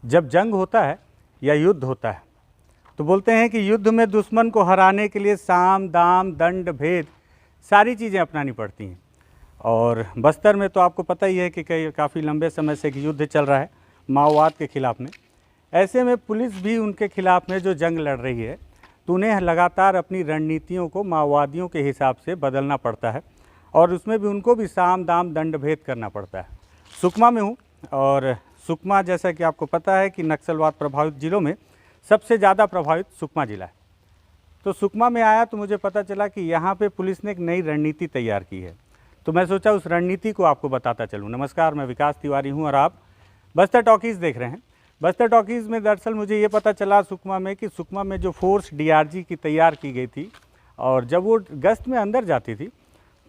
जब जंग होता है या युद्ध होता है तो बोलते हैं कि युद्ध में दुश्मन को हराने के लिए साम दाम दंड भेद सारी चीज़ें अपनानी पड़ती हैं। और बस्तर में तो आपको पता ही है कि काफ़ी लंबे समय से युद्ध चल रहा है माओवाद के ख़िलाफ़ में। ऐसे में पुलिस भी उनके ख़िलाफ़ में जो जंग लड़ रही है तो उन्हें लगातार अपनी रणनीतियों को माओवादियों के हिसाब से बदलना पड़ता है और उसमें भी उनको भी साम दाम दंड भेद करना पड़ता है। सुकमा में हूँ और सुकमा जैसा कि आपको पता है कि नक्सलवाद प्रभावित ज़िलों में सबसे ज़्यादा प्रभावित सुकमा ज़िला है। तो सुकमा में आया तो मुझे पता चला कि यहाँ पे पुलिस ने एक नई रणनीति तैयार की है, तो मैं सोचा उस रणनीति को आपको बताता चलूँ। नमस्कार, मैं विकास तिवारी हूँ और आप बस्तर टॉकीज़ देख रहे हैं। बस्तर टॉकीज़ में दरअसल मुझे ये पता चला सुकमा में कि सुकमा में जो फोर्स डीआरजी की तैयार की गई थी और जब वो गश्त में अंदर जाती थी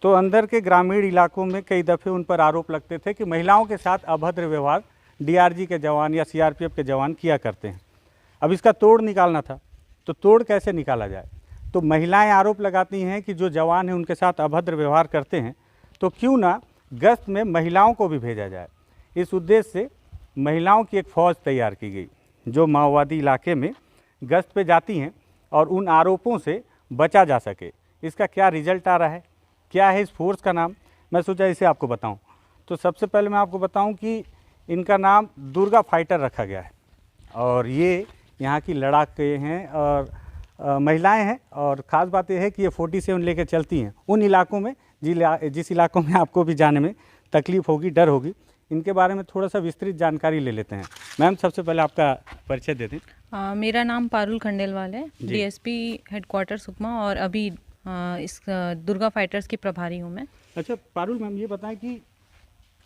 तो अंदर के ग्रामीण इलाकों में कई दफ़े उन पर आरोप लगते थे कि महिलाओं के साथ अभद्र व्यवहार डीआरजी के जवान या सीआरपीएफ के जवान किया करते हैं। अब इसका तोड़ निकालना था, तो तोड़ कैसे निकाला जाए? तो महिलाएं आरोप लगाती हैं कि जो जवान हैं उनके साथ अभद्र व्यवहार करते हैं, तो क्यों ना गश्त में महिलाओं को भी भेजा जाए। इस उद्देश्य से महिलाओं की एक फ़ौज तैयार की गई जो माओवादी इलाके में गश्त पे जाती हैं और उन आरोपों से बचा जा सके। इसका क्या रिजल्ट आ रहा है, क्या है इस फोर्स का नाम, मैं सोचा इसे आपको बताऊं। तो सबसे पहले मैं आपको बताऊं कि इनका नाम दुर्गा फाइटर रखा गया है और ये यहाँ की लड़ाके हैं और महिलाएं हैं। और ख़ास बात यह है कि ये 47 लेकर चलती हैं उन इलाकों में जिस इलाकों में आपको भी जाने में तकलीफ़ होगी, डर होगी। इनके बारे में थोड़ा सा विस्तृत जानकारी ले लेते हैं। मैम, सबसे पहले आपका परिचय दे दें। मेरा नाम पारुल खंडेलवाल है, डीएसपी हेडक्वार्टर सुकमा और अभी इस दुर्गा फाइटर्स की प्रभारी हूँ मैं। अच्छा पारुल मैम, ये बताएं कि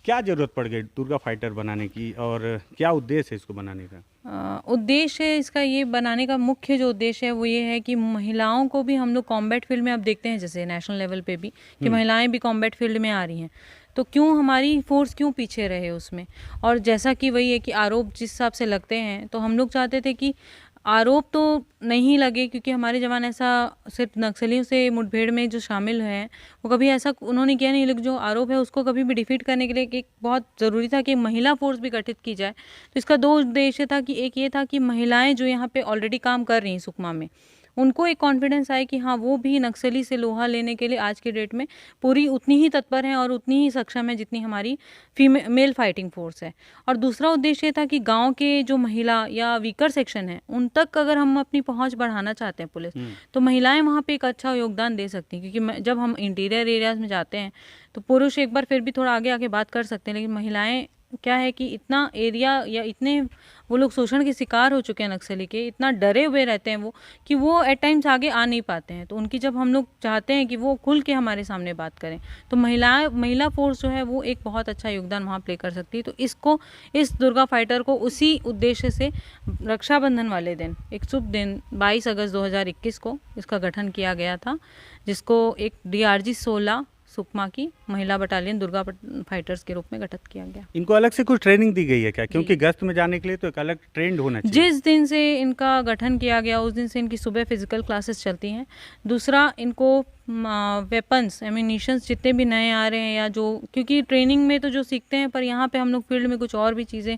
क्या ज़रूरत पड़ गई दुर्गा फाइटर बनाने की और क्या उद्देश्य है इसको बनाने का? उद्देश्य है इसका, ये बनाने का मुख्य जो उद्देश्य है वो ये है कि महिलाओं को भी हम लोग कॉम्बैट फील्ड में अब देखते हैं, जैसे नेशनल लेवल पे भी कि महिलाएं भी कॉम्बैट फील्ड में आ रही हैं, तो क्यों हमारी फोर्स क्यों पीछे रहे उसमें। और जैसा कि वही है कि आरोप जिस हिसाब से लगते हैं, तो हम लोग चाहते थे कि आरोप तो नहीं लगे, क्योंकि हमारे जवान ऐसा सिर्फ नक्सलियों से मुठभेड़ में जो शामिल हैं वो कभी ऐसा उन्होंने किया नहीं, लेकिन जो आरोप है उसको कभी भी डिफीट करने के लिए एक बहुत ज़रूरी था कि महिला फोर्स भी गठित की जाए। तो इसका दो उद्देश्य था कि एक ये था कि महिलाएं जो यहाँ पे ऑलरेडी काम कर रही हैं सुकमा में, उनको एक कॉन्फिडेंस आए कि हाँ वो भी नक्सली से लोहा लेने के लिए आज के डेट में पूरी उतनी ही तत्पर हैं और उतनी ही सक्षम है जितनी हमारी मेल फाइटिंग फोर्स है। और दूसरा उद्देश्य था कि गांव के जो महिला या वीकर सेक्शन है उन तक अगर हम अपनी पहुंच बढ़ाना चाहते हैं पुलिस, तो महिलाएं वहाँ पे एक अच्छा योगदान दे सकती हैं, क्योंकि जब हम इंटीरियर एरियाज में जाते हैं तो पुरुष एक बार फिर भी थोड़ा आगे आगे बात कर सकते हैं, लेकिन महिलाएं क्या है कि इतना एरिया या इतने वो लोग शोषण के शिकार हो चुके हैं नक्सली के, इतना डरे हुए रहते हैं वो कि वो एट टाइम्स आगे आ नहीं पाते हैं। तो उनकी जब हम लोग चाहते हैं कि वो खुल के हमारे सामने बात करें, तो महिला फोर्स जो है वो एक बहुत अच्छा योगदान वहाँ प्ले कर सकती है। तो इस दुर्गा फाइटर को उसी उद्देश्य से रक्षाबंधन वाले दिन, एक शुभ दिन 22 अगस्त 2021 को इसका गठन किया गया था, जिसको एक DRG 16 सुकमा की महिला बटालियन दुर्गा फाइटर्स के रूप में गठित किया गया। इनको अलग से कुछ ट्रेनिंग दी गई है क्या? क्योंकि गश्त में जाने के लिए तो एक अलग ट्रेंड होना चाहिए। जिस दिन से इनका गठन किया गया उस दिन से इनकी सुबह फिजिकल क्लासेस चलती हैं। दूसरा, इनको वेपन्स एम्यूनिशंस जितने भी नए आ रहे हैं या जो, क्योंकि ट्रेनिंग में तो जो सीखते हैं, पर यहाँ पे हम लोग फील्ड में कुछ और भी चीज़ें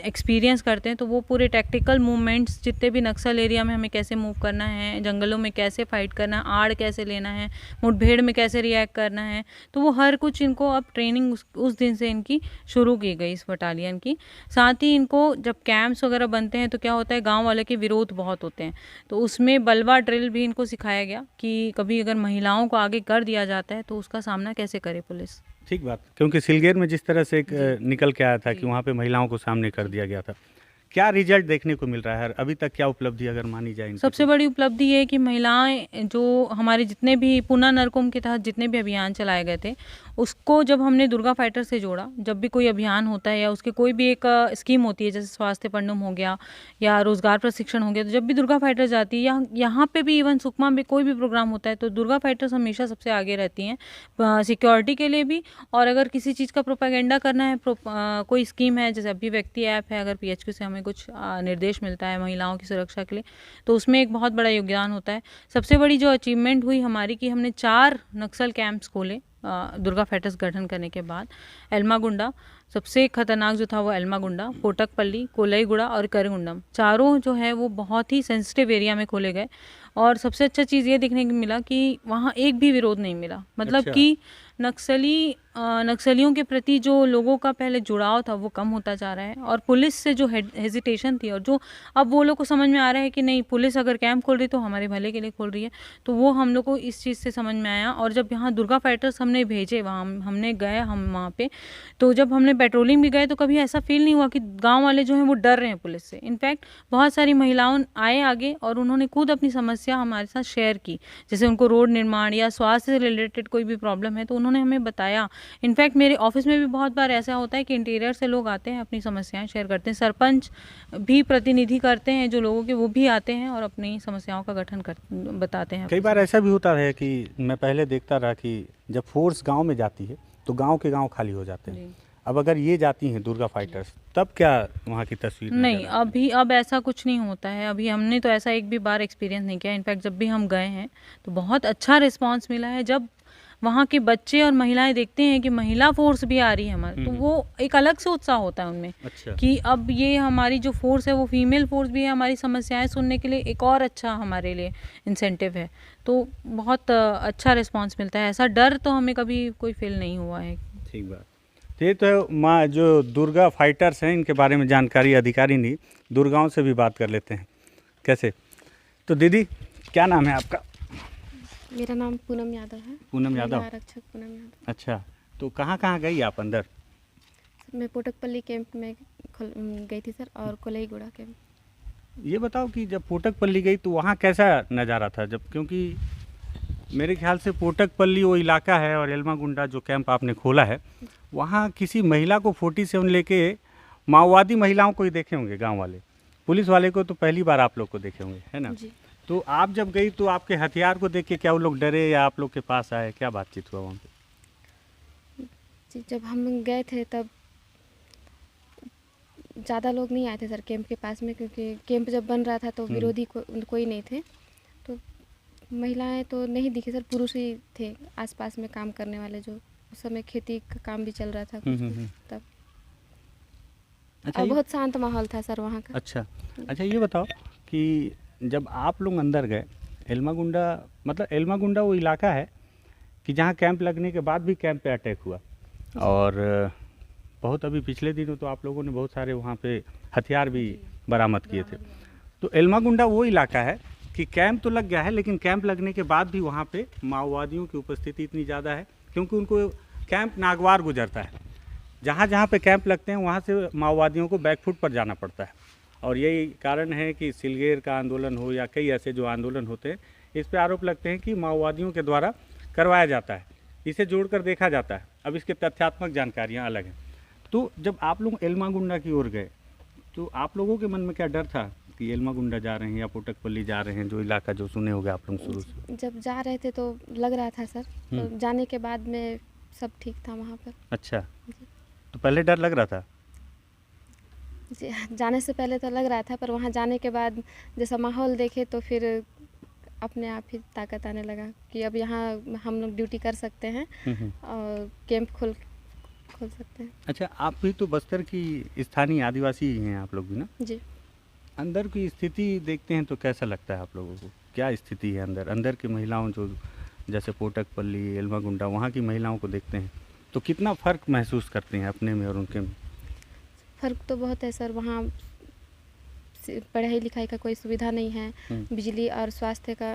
एक्सपीरियंस करते हैं, तो वो पूरे टैक्टिकल मूवमेंट्स जितने भी नक्सल एरिया में हमें कैसे मूव करना है, जंगलों में कैसे फाइट करना है, आड़ कैसे लेना है, मुठभेड़ में कैसे रिएक्ट करना है, तो वो हर कुछ इनको अब ट्रेनिंग उस दिन से इनकी शुरू की गई इस बटालियन की। साथ ही इनको जब कैंप्स वगैरह बनते हैं तो क्या होता है, गाँव वाले के विरोध बहुत होते हैं, तो उसमें बलवा ड्रिल भी इनको सिखाया गया कि कभी अगर महिलाओं को आगे कर दिया जाता है तो उसका सामना कैसे करे पुलिस। ठीक बात, क्योंकि सिलगेर में जिस तरह से एक निकल के आया था कि वहाँ पे महिलाओं को सामने कर दिया गया था, क्या रिजल्ट देखने को मिल रहा है? अभी तक क्या उपलब्धि अगर मानी जाए? सबसे बड़ी उपलब्धि ये है कि महिलाएं जो हमारे जितने भी पुनः नरकुम के तहत जितने भी अभियान चलाए गए थे, उसको जब हमने दुर्गा फाइटर से जोड़ा, जब भी कोई अभियान होता है या उसके कोई भी एक स्कीम होती है, जैसे स्वास्थ्य पंडुम हो गया या रोजगार प्रशिक्षण हो गया, तो जब भी दुर्गा फाइटर जाती है या यहाँ पे भी इवन सुकमा में कोई भी प्रोग्राम होता है, तो दुर्गा फाइटर्स हमेशा सबसे आगे रहती हैं सिक्योरिटी के लिए भी। और अगर किसी चीज़ का प्रोपेगेंडा करना है, कोई स्कीम है, जैसे अभिव्यक्ति ऐप है, अगर PHQ से हमें कुछ निर्देश मिलता है महिलाओं की सुरक्षा के लिए, तो उसमें एक बहुत बड़ा योगदान होता है। सबसे बड़ी जो अचीवमेंट हुई हमारी कि हमने 4 नक्सल कैंप्स खोले दुर्गा फाइटर्स गठन करने के बाद। एल्मागुंडा, सबसे खतरनाक जो था वो एल्मागुंडा, कोटकपल्ली, कोलाईगुड़ा और करीगुंडम, चारों जो है वो बहुत ही सेंसिटिव एरिया में खोले गए। और सबसे अच्छा चीज़ ये देखने को मिला कि वहाँ एक भी विरोध नहीं मिला, मतलब अच्छा। कि नक्सलियों के प्रति जो लोगों का पहले जुड़ाव था वो कम होता जा रहा है, और पुलिस से जो हेजिटेशन थी, और जो अब वो लोग को समझ में आ रहा है कि नहीं, पुलिस अगर कैंप खोल रही तो हमारे भले के लिए खोल रही है, तो वो हम लोग को इस चीज़ से समझ में आया। और जब यहाँ दुर्गा फाइटर्स हमने भेजे, वहाँ हमने गए हम वहाँ पे, तो जब हमने पेट्रोलिंग भी गए तो कभी ऐसा फील नहीं हुआ कि गाँव वाले जो हैं वो डर रहे हैं पुलिस से। इनफैक्ट बहुत सारी महिलाओं आए आगे और उन्होंने खुद अपनी समस्या हमारे साथ शेयर की, जैसे उनको रोड निर्माण या स्वास्थ्य से रिलेटेड कोई भी प्रॉब्लम है तो उन्होंने हमें बताया। इनफैक्ट मेरे ऑफिस में भी बहुत बार ऐसा होता है कि इंटीरियर से लोग आते हैं, अपनी समस्याएं शेयर करते हैं, सरपंच भी प्रतिनिधि करते हैं जो लोगों के, वो भी आते हैं और अपनी समस्याओं का गठन बताते हैं। कई बार ऐसा भी होता है कि मैं पहले देखता रहा कि जब फोर्स गांव में जाती है तो गांव के गांव खाली हो जाते हैं। अब अगर ये जाती हैं दुर्गा फाइटर्स, तब क्या वहाँ की तस्वीर नजर नहीं, आती है? अभी अब ऐसा कुछ नहीं होता है। अभी हमने तो ऐसा एक भी बार एक्सपीरियंस नहीं किया। इनफैक्ट जब भी हम गए हैं तो बहुत अच्छा रिस्पांस मिला है। जब वहाँ के बच्चे और महिलाएं देखते हैं कि महिला फोर्स भी आ रही है हमारे, तो वो एक अलग से उत्साह होता है उनमें। अच्छा। कि अब ये हमारी जो फोर्स है वो फीमेल फोर्स भी है, हमारी समस्याएं सुनने के लिए एक और अच्छा हमारे लिए इंसेंटिव है। तो बहुत अच्छा रिस्पांस मिलता है। ऐसा डर तो हमें कभी कोई फील नहीं हुआ है। ठीक बात। तो ये तो माँ जो दुर्गा फाइटर्स हैं इनके बारे में जानकारी अधिकारी नहीं, दुर्गाओं से भी बात कर लेते हैं कैसे। तो दीदी क्या नाम है आपका? मेरा नाम पूनम यादव है। पूनम यादव। महिला आरक्षक पूनम यादव। अच्छा, तो कहाँ कहाँ गई आप अंदर? मैं पोटकपल्ली कैंप में गई थी सर, और कोलाईगुड़ा कैंप। ये बताओ कि जब पोटकपल्ली गई तो वहाँ कैसा नज़ारा था? जब, क्योंकि मेरे ख्याल से पोटकपल्ली वो इलाका है और एल्मागुंडा जो कैंप आपने खोला है, वहाँ किसी महिला को 47 लेके माओवादी महिलाओं को ही देखे होंगे गांव वाले, पुलिस वाले को तो पहली बार आप लोग को देखे होंगे, है ना? जी। तो आप जब गई तो आपके हथियार को देख के क्या वो लोग डरे या आप लोग के पास आए, क्या बातचीत हुआ वहाँ पे? जी, जब हम गए थे तब ज़्यादा लोग नहीं आए थे सर कैंप के पास में, क्योंकि कैंप जब बन रहा था तो विरोधी कोई नहीं थे। तो महिलाएं तो नहीं दिखी सर, पुरुष ही थे आसपास में काम करने वाले, जो उस समय खेती का काम भी चल रहा था कुछ तब। अच्छा, और बहुत शांत माहौल था सर वहाँ का। अच्छा ये बताओ कि जब आप लोग अंदर गए एल्मागुंडा, मतलब एल्मागुंडा वो इलाका है कि जहाँ कैंप लगने के बाद भी कैंप पे अटैक हुआ, और बहुत अभी पिछले दिनों तो आप लोगों ने बहुत सारे वहाँ पे हथियार भी बरामद किए थे। तो एल्मागुंडा वो इलाका है कि कैंप तो लग गया है, लेकिन कैंप लगने के बाद भी वहाँ पे माओवादियों की उपस्थिति इतनी ज़्यादा है क्योंकि उनको कैंप नागवार गुजरता है। जहाँ जहाँ पे कैंप लगते हैं वहाँ से माओवादियों को बैकफुट पर जाना पड़ता है, और यही कारण है कि सिलगेर का आंदोलन हो या कई ऐसे जो आंदोलन होते हैं, इस पे आरोप लगते हैं कि माओवादियों के द्वारा करवाया जाता है। इसे जोड़कर देखा जाता है। अब इसके तथ्यात्मक जानकारियाँ अलग हैं। तो जब आप लोग एल्मागुंडा की ओर गए तो आप लोगों के मन में क्या डर था कि एल्मागुंडा जा रहे हैं या पोटकपल्ली जा रहे हैं, जो इलाका जो सुने होंगे आप लोग शुरू से? जब जा रहे थे तो लग रहा था सर, तो जाने के बाद में सब ठीक था वहाँ पर। अच्छा, तो पहले डर लग रहा था? जी, जाने से पहले तो लग रहा था, पर वहाँ जाने के बाद जैसा माहौल देखे तो फिर अपने आप ही ताकत आने लगा कि अब यहाँ हम लोग ड्यूटी कर सकते हैं और कैंप खोल सकते हैं। अच्छा, आप भी तो बस्तर की स्थानीय आदिवासी ही हैं आप लोग भी ना? जी। अंदर की स्थिति देखते हैं तो कैसा लगता है आप लोगों को? क्या स्थिति है अंदर की महिलाओं, जो जैसे पोटकपल्ली एल्मागुंडा वहाँ की महिलाओं को देखते हैं तो कितना फ़र्क महसूस करते हैं अपने में और उनके में? फ़र्क तो बहुत है सर। वहाँ पढ़ाई लिखाई का कोई सुविधा नहीं है, बिजली और स्वास्थ्य का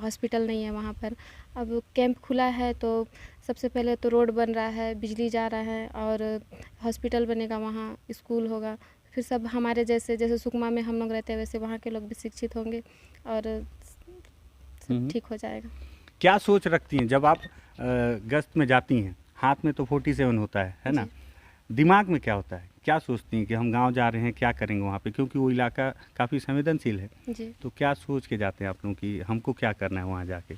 हॉस्पिटल नहीं है वहाँ पर। अब कैंप खुला है तो सबसे पहले तो रोड बन रहा है, बिजली जा रहा है, और हॉस्पिटल बनेगा, वहाँ स्कूल होगा, फिर सब हमारे जैसे सुकमा में हम लोग रहते हैं वैसे वहाँ के लोग भी शिक्षित होंगे और सब ठीक हो जाएगा। क्या सोच रखती हैं जब आप गश्त में जाती हैं? हाथ में तो 47 होता है ना? दिमाग में क्या होता है? क्या सोचती हैं कि हम गांव जा रहे हैं, क्या करेंगे वहाँ पे, क्योंकि वो इलाका काफ़ी संवेदनशील है जी। तो क्या सोच के जाते हैं आप लोग कि हमको क्या करना है वहाँ जाके,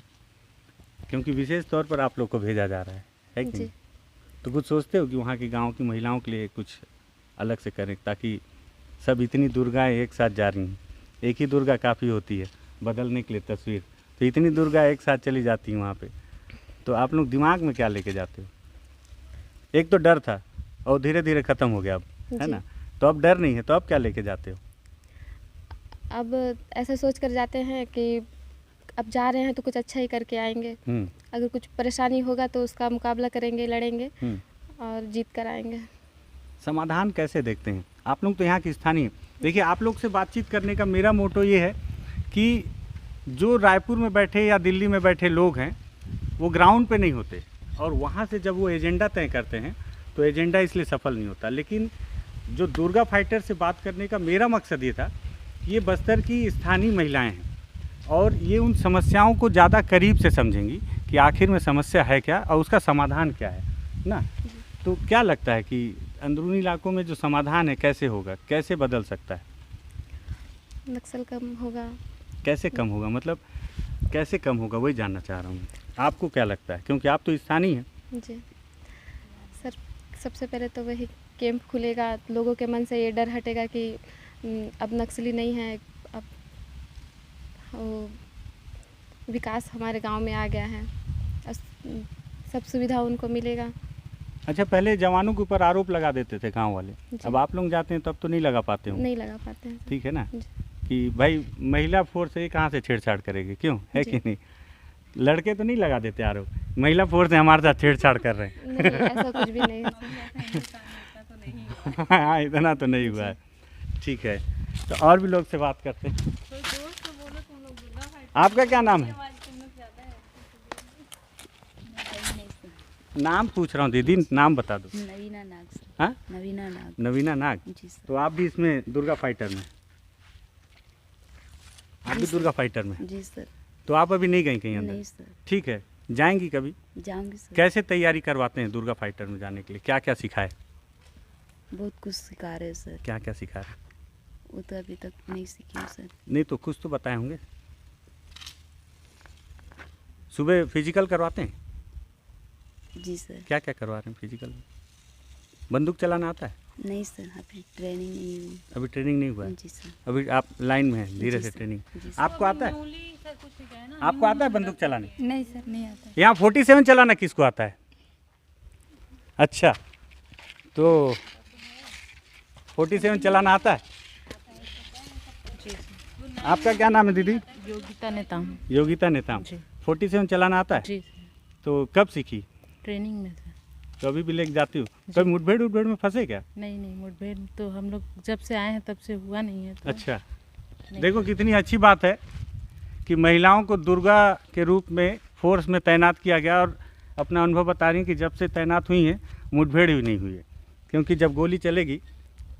क्योंकि विशेष तौर पर आप लोग को भेजा जा रहा है कि नहीं? तो कुछ सोचते हो कि वहाँ की गाँव की महिलाओं के लिए कुछ अलग से करें, ताकि सब इतनी दुर्गाएँ एक साथ जा रही हैं, एक ही दुर्गा काफ़ी होती है बदलने के लिए तस्वीर, तो इतनी दुर्गा एक साथ चली जाती हैं वहाँ पे, तो आप लोग दिमाग में क्या लेके जाते हो? एक तो डर था और धीरे धीरे ख़त्म हो गया अब, है जी। ना? तो अब डर नहीं है, तो अब क्या लेके जाते हो? अब ऐसा सोच कर जाते हैं कि अब जा रहे हैं तो कुछ अच्छा ही करके आएंगे। हम्म, अगर कुछ परेशानी होगा तो उसका मुकाबला करेंगे, लड़ेंगे हम्म। और जीत कर आएंगे। समाधान कैसे देखते हैं आप लोग? तो यहाँ की स्थानीय, देखिए आप लोग से बातचीत करने का मेरा मोटो ये है कि जो रायपुर में बैठे या दिल्ली में बैठे लोग हैं वो ग्राउंड पे नहीं होते, और वहाँ से जब वो एजेंडा तय करते हैं तो एजेंडा इसलिए सफल नहीं होता। लेकिन जो दुर्गा फाइटर से बात करने का मेरा मकसद ये था कि ये बस्तर की स्थानीय महिलाएं हैं और ये उन समस्याओं को ज़्यादा करीब से समझेंगी कि आखिर में समस्या है क्या और उसका समाधान क्या है ना। तो क्या लगता है कि अंदरूनी इलाकों में जो समाधान है कैसे होगा, कैसे बदल सकता है? नक्सल कम होगा। कैसे कम होगा, मतलब कैसे कम होगा वही जानना चाह रहा हूँ। आपको क्या लगता है, क्योंकि आप तो स्थानीय हैं? जी सर, सबसे पहले तो वही कैंप खुलेगा, लोगों के मन से ये डर हटेगा कि अब नक्सली नहीं है, अब वो विकास हमारे गांव में आ गया है, सब सुविधा उनको मिलेगा। अच्छा, पहले जवानों के ऊपर आरोप लगा देते थे गांव वाले, जी। अब आप लोग जाते हैं तब तो नहीं लगा पाते हो? नहीं लगा पाते हैं सर। ठीक है ना, जी। कि भाई महिला फोर्स है, कहाँ से छेड़छाड़ करेगी, क्यों है जी। कि नहीं? लड़के तो नहीं लगा देते आरोप, महिला फोर्स है हमारे साथ छेड़छाड़ कर रहे हैं? नहीं, ऐसा कुछ भी नहीं है सर। हाँ, इतना तो नहीं हुआ है। ठीक है, तो और भी लोग से बात करते हैं। आपका क्या नाम है? नाम पूछ रहा हूँ दीदी, नाम बता दो। नवीना नाग सर। हाँ, नवीना नाग। नवीना नाग। जी सर। तो आप भी इसमें दुर्गा फाइटर में? आप भी दुर्गा फाइटर में? जी सर। तो आप अभी नहीं गई कहीं नहीं अंदर? सर, ठीक है, जाएंगी कभी? जाऊंगी सर। कैसे तैयारी करवाते हैं दुर्गा फाइटर में जाने के लिए, क्या क्या सिखाए? बहुत कुछ सिखा रहे हैं सर, क्या क्या सिखा रहे? वो तो अभी तक नहीं सीखी हूँ सर। नहीं तो कुछ तो बताए होंगे। सुबह फिजिकल करवाते हैं? जी सर। क्या क्या करवा रहे हैं फिजिकल में? बंदूक चलाना आता है? नहीं सर, अभी ट्रेनिंग नहीं हुई। अभी ट्रेनिंग नहीं हुआ है? जी सर। अभी आप लाइन में हैं, धीरे जी से सर। ट्रेनिंग। जी सर। आपको आता है? आपको आता है बंदूक चलाने? नहीं सर, नहीं आता। यहाँ 47 चलाना किसको आता है? अच्छा, तो 47 चलाना आता है? आपका क्या नाम है दीदी? योगिता नेताम। योगिता नेताम। जी। 47 चलाना आता है? जी, तो कब सीखी? ट्रेनिंग में था। तो अभी भी लेके जाती हूँ? कभी मुठभेड़ उठभेड़ में फंसे क्या? नहीं नहीं, मुठभेड़ तो हम लोग जब से आए हैं तब से हुआ नहीं है। तो अच्छा, नहीं। देखो कितनी अच्छी बात है कि महिलाओं को दुर्गा के रूप में फोर्स में तैनात किया गया, और अपना अनुभव बता रही हैं कि जब से तैनात हुई हैं मुठभेड़ भी नहीं हुई है, क्योंकि जब गोली चलेगी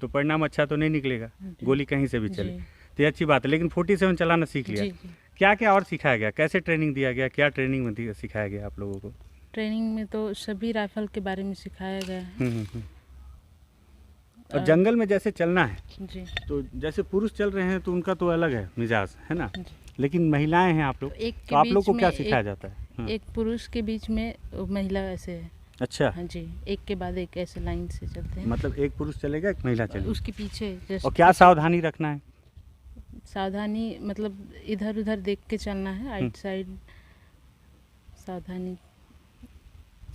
तो परिणाम अच्छा तो नहीं निकलेगा, जी। गोली कहीं से भी चले। जी। तो ये अच्छी बात है। लेकिन 47 चलाना सीख लिया, जी जी। क्या क्या और सिखाया गया, कैसे ट्रेनिंग दिया गया, क्या ट्रेनिंग में सिखाया गया आप लोगों को? ट्रेनिंग में तो सभी राइफल के बारे में सिखाया गया है। हम्म। और जंगल में जैसे चलना है, जी। तो जैसे पुरुष चल रहे हैं तो उनका तो अलग है मिजाज, है ना, जी। लेकिन महिलाएं हैं आप लोग, एक तो के आप लोग को बीच क्या में सिखाया जाता है? हाँ। एक पुरुष के बीच में महिला ऐसे है। अच्छा, हाँ जी, एक के बाद एक ऐसे लाइन से चलते हैं। मतलब एक पुरुष चलेगा एक महिला चलेगी, उसके पीछे जस्ट और क्या सावधानी रखना है? सावधानी मतलब इधर उधर देख के चलना है, आइट साइड सावधानी।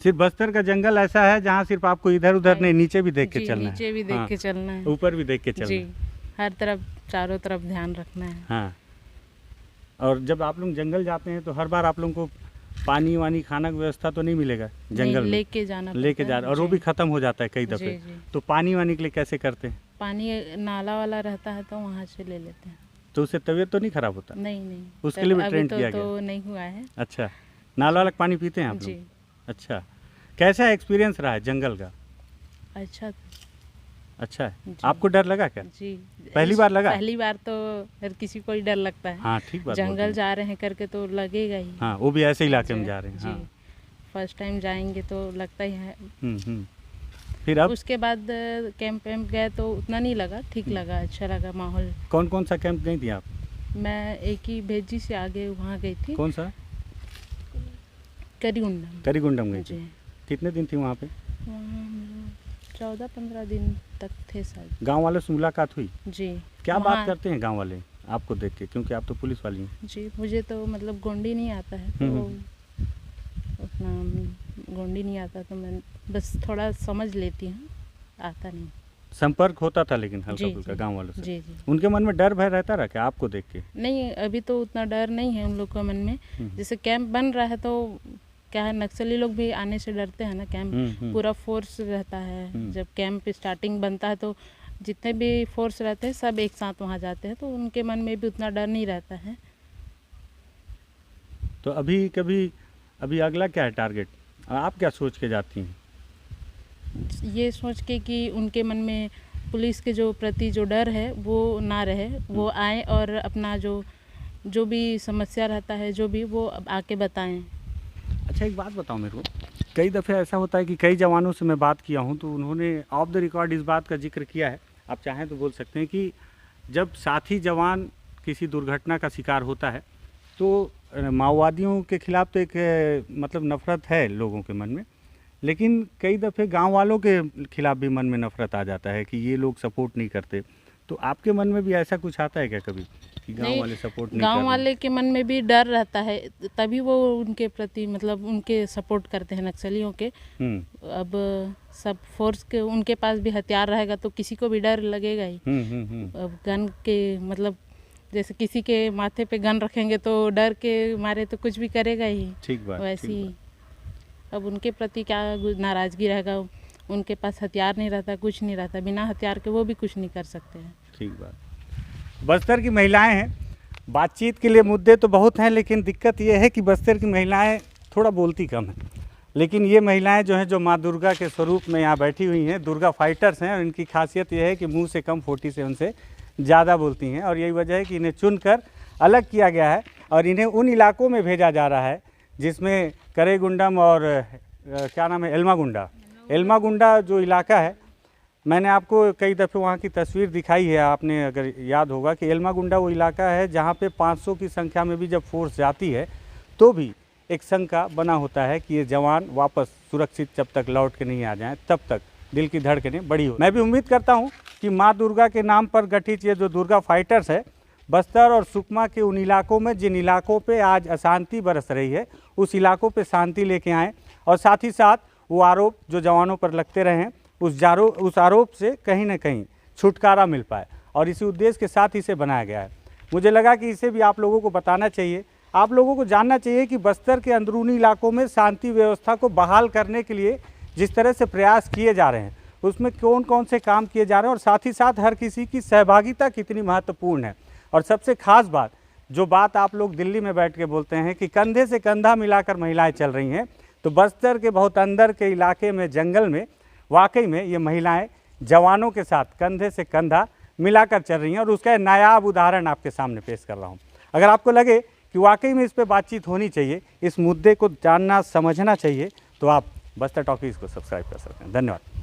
सिर्फ बस्तर का जंगल ऐसा है जहाँ सिर्फ आपको इधर उधर नहीं, नीचे भी देख के जी, चलना है? नीचे भी देख हाँ, के चलना है। ऊपर भी देख के चलना जी, है। हर तरफ चारों तरफ ध्यान रखना है। हाँ, और जब आप लोग जंगल जाते हैं तो हर बार आप लोगों को पानी वानी खाना की व्यवस्था तो नहीं मिलेगा जंगल नहीं, में? लेके जाना लेके पड़ता जा है। रहे, और वो जी, भी खत्म हो जाता है कई जी, दफे, जी। तो पानी वानी के लिए कैसे करते हैं? पानी नाला वाला रहता है तो वहाँ से ले लेते हैं। तो उससे तबीयत तो नहीं खराब होता? नहीं नहीं, उसके लिए भी अभी ट्रेन तो, किया तो नहीं हुआ है। अच्छा, नाला वाला पानी पीते हैं आप जी, लोग? अच्छा, कैसा एक्सपीरियंस रहा है जंगल का? अच्छा था। अच्छा है। जी। आपको डर लगा क्या? जी, पहली बार लगा? पहली बार तो हर किसी को ही डर लगता है। हाँ, ठीक बात बोल रही जंगल हैं। जा रहे हैं करके तो लगेगा ही। हाँ, वो भी ऐसे इलाके में जी, जा रहे हैं। जी, हाँ। फर्स्ट टाइम जाएंगे तो लगता ही है। फिर अब उसके बाद कैंप वैम्प गए तो उतना नहीं लगा, ठीक लगा, अच्छा लगा माहौल। कौन कौन सा कैंप गई थी आप? मैं एक ही भेजी से आगे वहाँ गई थी, कौन सा? करीगुंडम। करीगुंडम गई थी। जी, कितने दिन थी वहाँ पे? वहाँ 14-15 दिन तक थे शायद। गांव वालों से मुलाकात हुई? जी। क्या वहाँ- बात करते हैं गांव वाले आपको देख के, क्योंकि आप तो पुलिस वाली हैं? जी, मुझे तो मतलब गोंडी नहीं आता है, तो उतना गोंडी नहीं आता, तो मैं बस थोड़ा समझ लेती हूँ। आता नहीं। संपर्क होता था लेकिन हल्का जी, फुल्का जी। गांव वालों से? जी जी। उनके मन में डर भय रहता रहा क्या आपको देख के? नहीं, अभी तो उतना डर नहीं है उन लोग के मन में। जैसे कैंप बन रहा है तो क्या है, नक्सली लोग भी आने से डरते हैं ना। कैंप पूरा फोर्स रहता है। जब कैंप स्टार्टिंग बनता है तो जितने भी फोर्स रहते हैं सब एक साथ वहाँ जाते हैं, तो उनके मन में भी उतना डर नहीं रहता है। तो अभी अगला क्या है टारगेट? आप क्या सोच के जाती हैं? ये सोच के कि उनके मन में पुलिस के जो प्रति जो डर है वो ना रहे, वो आए और अपना जो भी समस्या रहता है जो भी वो आके बताएं। अच्छा, एक बात बताओ मेरे को, कई दफ़े ऐसा होता है कि कई जवानों से मैं बात किया हूँ तो उन्होंने ऑफ द रिकॉर्ड इस बात का जिक्र किया है, आप चाहें तो बोल सकते हैं, कि जब साथी जवान किसी दुर्घटना का शिकार होता है तो माओवादियों के खिलाफ तो एक मतलब नफ़रत है लोगों के मन में, लेकिन कई दफ़े गांव वालों के खिलाफ भी मन में नफ़रत आ जाता है कि ये लोग सपोर्ट नहीं करते। तो आपके मन में भी ऐसा कुछ आता है क्या कभी कि गांव नहीं, वाले सपोर्ट नहीं कर गांव रहे? वाले के मन में भी डर रहता है, तभी वो उनके प्रति मतलब उनके सपोर्ट करते हैं नक्सलियों के। अब सब फोर्स के उनके पास भी हथियार रहेगा तो किसी को भी डर लगेगा ही। अब गन के मतलब जैसे किसी के माथे पे गन रखेंगे तो डर के मारे तो कुछ भी करेगा ही। ठीक बात, वैसे ठीक ही बात। अब उनके प्रति क्या नाराज़गी रहेगा। उनके पास हथियार नहीं रहता, कुछ नहीं रहता, बिना हथियार के वो भी कुछ नहीं कर सकते हैं। ठीक बात। बस्तर की महिलाएं हैं, बातचीत के लिए मुद्दे तो बहुत हैं, लेकिन दिक्कत ये है कि बस्तर की महिलाएं थोड़ा बोलती कम हैं। लेकिन ये महिलाएं जो हैं, जो माँ दुर्गा के स्वरूप में यहाँ बैठी हुई हैं, दुर्गा फाइटर्स हैं, और इनकी खासियत ये है कि मुंह से कम फोटी से उनसे ज़्यादा बोलती हैं। और यही वजह है कि इन्हें चुनकर अलग किया गया है और इन्हें उन इलाकों में भेजा जा रहा है जिसमें करेगुंडम और क्या नाम है, एल्मागुंडा जो इलाका है। मैंने आपको कई दफ़े वहाँ की तस्वीर दिखाई है, आपने अगर याद होगा कि एल्मागुंडा वो इलाका है जहाँ पे 500 की संख्या में भी जब फोर्स जाती है तो भी एक शंका बना होता है कि ये जवान वापस सुरक्षित जब तक लौट के नहीं आ जाएं तब तक दिल की धड़कनें बड़ी हो। मैं भी उम्मीद करता हूँ कि माँ दुर्गा के नाम पर गठित ये जो दुर्गा फाइटर्स है, बस्तर और सुकमा के उन इलाकों में जिन इलाकों पे आज अशांति बरस रही है, उस इलाकों पे शांति लेके आएँ, और साथ ही साथ वो आरोप जो जवानों पर लगते रहे हैं उस आरोप से कहीं ना कहीं छुटकारा मिल पाए, और इसी उद्देश्य के साथ इसे बनाया गया है। मुझे लगा कि इसे भी आप लोगों को बताना चाहिए, आप लोगों को जानना चाहिए कि बस्तर के अंदरूनी इलाकों में शांति व्यवस्था को बहाल करने के लिए जिस तरह से प्रयास किए जा रहे हैं उसमें कौन कौन से काम किए जा रहे हैं, और साथ ही साथ हर किसी की सहभागिता कितनी महत्वपूर्ण है। और सबसे खास बात, जो बात आप लोग दिल्ली में बैठ के बोलते हैं कि कंधे से कंधा मिलाकर महिलाएं चल रही हैं, तो बस्तर के बहुत अंदर के इलाके में, जंगल में वाकई में ये महिलाएं जवानों के साथ कंधे से कंधा मिलाकर चल रही हैं, और उसका नायाब उदाहरण आपके सामने पेश कर रहा हूँ। अगर आपको लगे कि वाकई में इस पर बातचीत होनी चाहिए, इस मुद्दे को जानना समझना चाहिए, तो आप बस्तर टॉकीज़ को सब्सक्राइब कर सकते हैं। धन्यवाद।